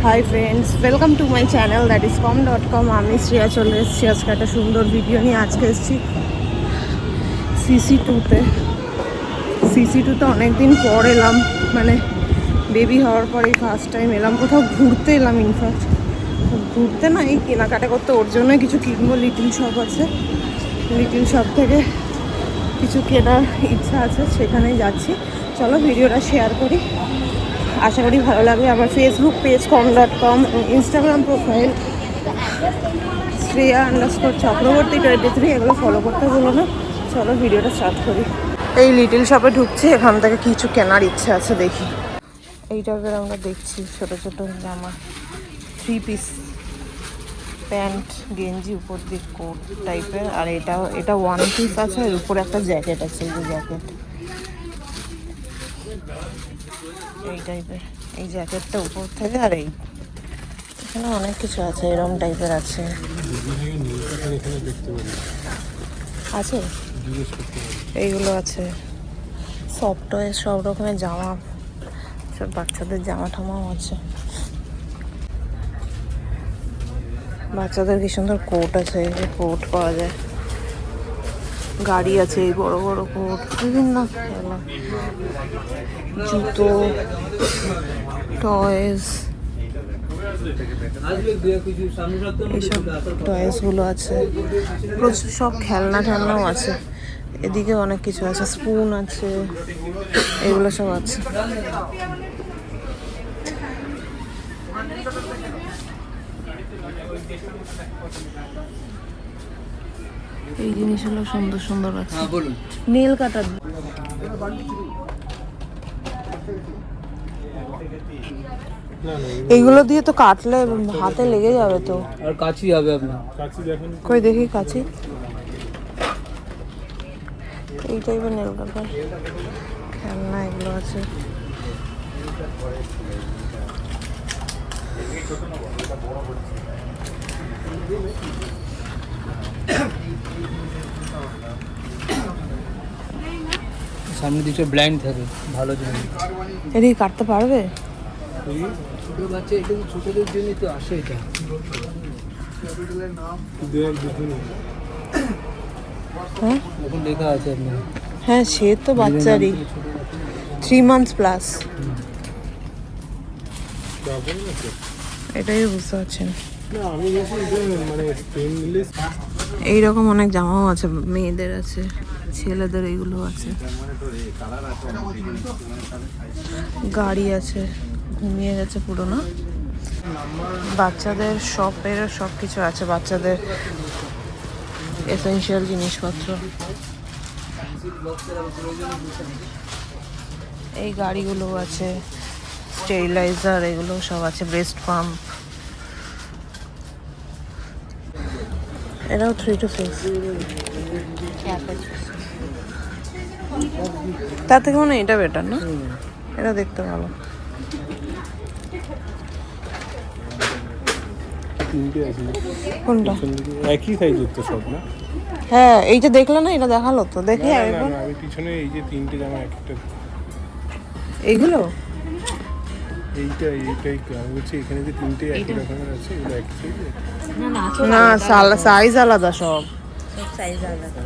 Hi friends, welcome to my channel that is com.com। আমি শ্রেয়া চলে এসেছি আজকে একটা সুন্দর ভিডিও নিয়ে। আজকে এসেছি সিসি টুতে অনেকদিন পর এলাম, মানে বেবি হওয়ার পরেই ফার্স্ট টাইম এলাম। কোথাও ঘুরতে এলাম, ইনফ্যাক্ট ঘুরতে না, এই কেনাকাটা করতে। ওর জন্য কিছু কিনবো, লিটিল শপ আছে, লিটিল শপ থেকে কিছু কেনার ইচ্ছা আছে, সেখানেই যাচ্ছি। চলো ভিডিওটা শেয়ার করি, আশা করি ভালো লাগবে। আমার Facebook page com.com, Instagram profile শ্রেয়া_চক্রবর্তী 23, এগুলো ফলো করতে বলো না। চলো ভিডিওটা স্টার্ট করি। এই লিটিল শপে ঢুকছি, এখান থেকে কিছু কেনার ইচ্ছে আছে, দেখি। এই টাইপের আমরা দেখছি ছোট ছোট জামা, 3 পিস প্যান্ট, গেঞ্জি, উপর দিক কোট টাইপের। আর এটা 1 পিস আছে, আর উপরে একটা জ্যাকেট আছে, এই যে জ্যাকেট এই টাইপের। এই জ্যাকেটটা উপর থেকে, আর এই এখানে অনেক কিছু আছে, এরকম টাইপের আছে। আছে এইগুলো আছে, সব টয়, সব রকমের জামা, সব বাচ্চাদের জামা ঠামাও আছে। বাচ্চাদের কি সুন্দর কোট আছে, এই যে কোট পাওয়া যায়। গাড়ি আছে, এই বড় বড় কোট, বিভিন্ন খেলা, জুতো, টয়েস, এইসব টয়েসগুলো আছে। প্রচুর সব খেলনা টেলনাও আছে। এদিকে অনেক কিছু আছে, স্পুন আছে, এগুলো সব আছে। এই জিনিসগুলো সুন্দর সুন্দর আছে। নেল কাটার, এইগুলো দিয়ে তো কাটলে হাতে লেগে যাবে তো। আর কাঁচি হবে আপনার, কাঁচি দেখেন, কই দেখি কাঁচি। এই টাইপের নেল কাটার খেলনা এগুলো আছে। সামনে দিকে ব্লাইন্ড থাকে, ভালো জিনিস। এদিকে কাটতে পারবে? ছোট বাচ্চা, এটা ছোটদের জন্য তো আসে এটা। হ্যাঁ এখন লেখা আছে আপনার। হ্যাঁ, সে তো বাচ্চারই, 3 months প্লাস। এটাই বুঝতে পারছি না। এইরকম অনেক জামাও আছে, মেয়েদের আছে, ছেলেদের এইগুলো আছে। গাড়ি আছে, ঘুমিয়ে গেছে পুরো না। বাচ্চাদের শপের সব কিছু আছে, বাচ্চাদের এসেনশিয়াল জিনিসপত্র। এই গাড়িগুলো আছে, স্টেরিলাইজার, এগুলো সব আছে, ব্রেস্ট পাম্প। এটাও 3 to 6। তার থেকে মনে হয় এটা বেটার না, এটা দেখতে ভালো। কোনটা? একই সাইজের তো সব না? হ্যাঁ, এইটা দেখলে না, এটা দেখালো তো, দেখি একবার। আমি পিছনে এই যে 3টে জামা, একটা এইগুলো এইটাই আমি বলছি, এখানে যে 3টে একই রকমের আছে, এগুলো একই সাইজের? না, সাইজ আলাদা, সব সাইজ আলাদা।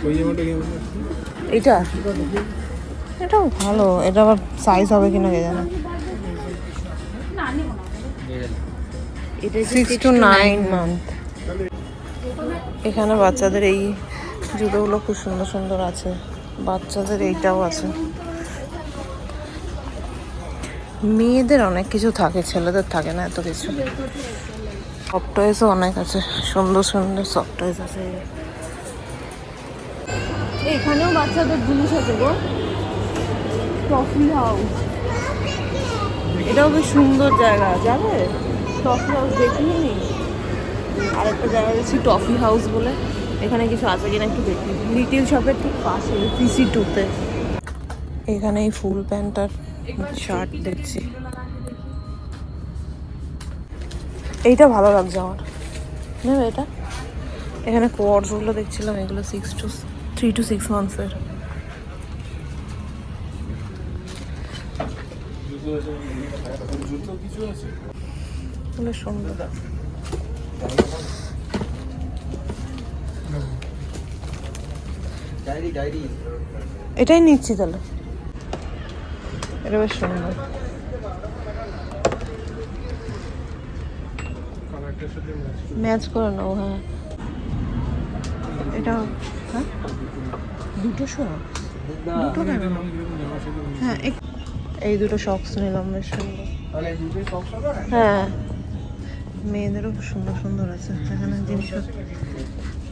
ওই জামাটা কেমন? এইটা এটাও ভালো, এটা আবার সাইজ হবে কিনা কে জানে। 6 to 9 month। এখানে বাচ্চাদের এই জুতোগুলো খুব সুন্দর সুন্দর আছে, বাচ্চাদের এইটাও আছে। মেয়েদের অনেক কিছু থাকে, ছেলেদের থাকে না এত কিছু। সফট টয়েসও অনেক আছে, সুন্দর সুন্দর সফট টয়েস আছে। এখানেও বাচ্চাদের জিনিস আছে গো, টফি হাউস। এটাও বেশ সুন্দর জায়গা, যাবে? টফি হাউস দেখিনি, আরেকটা জায়গা দেখছি টফি হাউস বলে, এখানে কিছু আছে কিনা একটু দেখি। লিটিল শপের ঠিক পাশে সিসি2তে। এখানে এই ফুল প্যান্ট আর শার্ট দেখছি, এইটা ভালো লাগছে আমার, নেবে এটা। এখানে কোয়ার্ডসগুলো দেখছিলাম, এগুলো 3 to 6 months-এর। জুতো কিছু আছে? খুলে সুন্দর। ডায়েরি ডায়েরি এটাই নিচ্ছি তাহলে, এটা বেশ সুন্দর। কালারটার সাথে ম্যাচ করে নাও, হ্যাঁ এটা, হ্যাঁ দুটো শখ, দুটো কেন? হ্যাঁ এই দুটো শক্স নিলাম, বেশ সুন্দর। তাহলে দুটো সব হবে না? হ্যাঁ মেয়েদেরও খুব সুন্দর সুন্দর আছে এখানে জিনিসপত্র।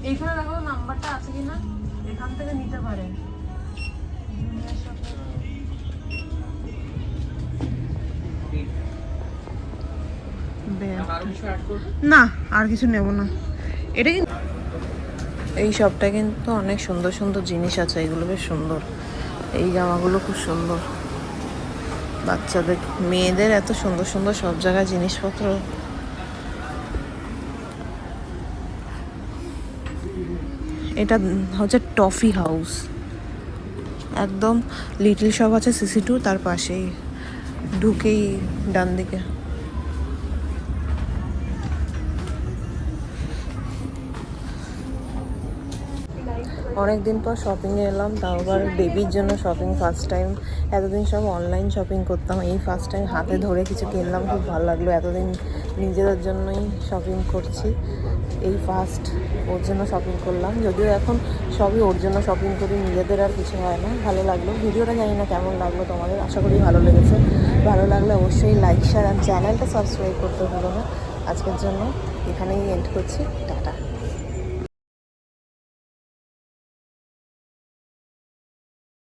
এইখানে দেখো নাম্বারটা আছে কিনা, এখান থেকে নিতে পারেন। না আর কিছু নেব না, এটা কিন্তু এই শপটা কিন্তু অনেক সুন্দর সুন্দর জিনিস আছে, এগুলো বেশ সুন্দর। এই জামাগুলো খুব সুন্দর, বাচ্চাদের মেয়েদের এত সুন্দর সুন্দর সব জায়গায় জিনিসপত্র। এটা হচ্ছে টফি হাউস, একদম লিটল শপ আছে CC2 তার পাশেই, ঢুকেই ডান দিকে। অনেকদিন পর শপিংয়ে এলাম, তাও আবার বেবির জন্য শপিং ফার্স্ট টাইম। এতদিন সব অনলাইন শপিং করতাম, এই ফার্স্ট টাইম হাতে ধরে কিছু কিনলাম, খুব ভালো লাগলো। এতদিন নিজেদের জন্যই শপিং করছি, এই ফার্স্ট ওর জন্য শপিং করলাম। যদিও এখন সবই ওর জন্য শপিং করি, নিজেদের আর কিছু হয় না। ভালো লাগলো ভিডিওটা, জানি না কেমন লাগলো তোমাদের, আশা করি ভালো লেগেছে। ভালো লাগলে অবশ্যই লাইক শেয়ার আর চ্যানেলটা সাবস্ক্রাইব করতে ভুলো না। আজকের জন্য এখানেই এন্ড করছি।